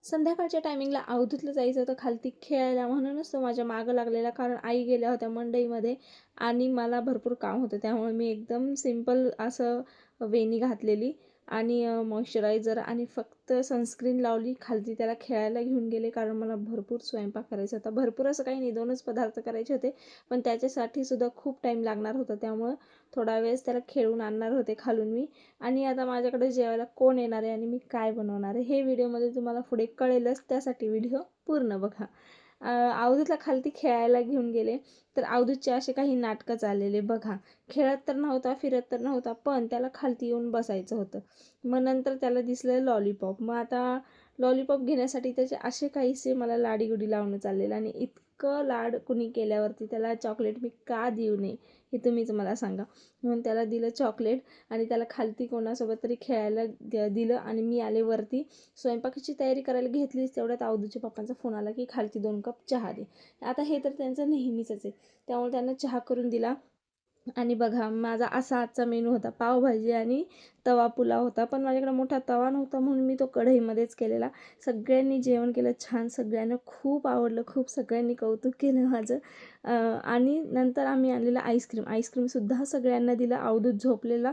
संध्याकाळच्या टायमिंगला अवधूतला जायचं होतं खालती खेळायला, म्हणूनच तो माझ्या मागं लागलेला. कारण आई गेल्या होत्या मंडईमध्ये आणि मला भरपूर काम होतं. त्यामुळे मी एकदम सिंपल असं वेणी घातलेली आणि मॉइश्चरायझर आणि फक्त सनस्क्रीन लावली. खालती त्याला खेळायला घेऊन गेले, कारण मला भरपूर स्वयंपाक करायचा होता. भरपूर असं काही नाही, 2च पदार्थ करायचे होते, पण त्याच्यासाठी सुद्धा खूप टाईम लागणार होता. त्यामुळं थोडा वेळेस त्याला खेळून आणणार होते खालून मी. आणि आता माझ्याकडे जेवायला कोण येणार आहे आणि मी काय बनवणार आहे हे व्हिडिओमध्ये तुम्हाला पुढे कळेलच. त्यासाठी व्हिडिओ पूर्ण बघा. अवधूतला खालती खेळायला घेऊन गेले, तर अवधूतचे असे काही नाटकं चाललेले बघा. खेळत तर नव्हता, फिरत तर नव्हता, पण त्याला खालती येऊन बसायचं होतं. मग नंतर त्याला दिसलं लॉलीपॉप. मग आता लॉलीपॉप घेण्यासाठी त्याचे असे काहीसे मला लाडीगुडी लावणं चाललेलं. आणि इतकं लाड कुणी केल्यावरती त्याला चॉकलेट मी का देऊ नये हे तुम्हीच मला सांगा. म्हणून त्याला दिलं चॉकलेट आणि त्याला खालती कोणासोबत तरी खेळायला दिलं. आणि मी आले वरती स्वयंपाकाची तयारी करायला घेतलीच, तेवढ्यात अवधूच्या पप्पांचा फोन आला की खालती 2 कप चहा दे. आता हे तर त्यांचं नेहमीच आहे, त्यामुळे त्यांना चहा करून दिला. आणि बघा, माझा असा आजचा मेनू होता, पावभाजी आणि तवा पुलाव होता. पण माझ्याकडे मोठा तवा नव्हता, म्हणून मी तो कढईमध्येच केलेला. सगळ्यांनी जेवण केलं छान, सगळ्यांना खूप आवडलं, खूप सगळ्यांनी कौतुक केलं माझं. आणि नंतर आम्ही आणलेलं आईस्क्रीमसुद्धा सगळ्यांना दिलं. अवधूत झोपलेला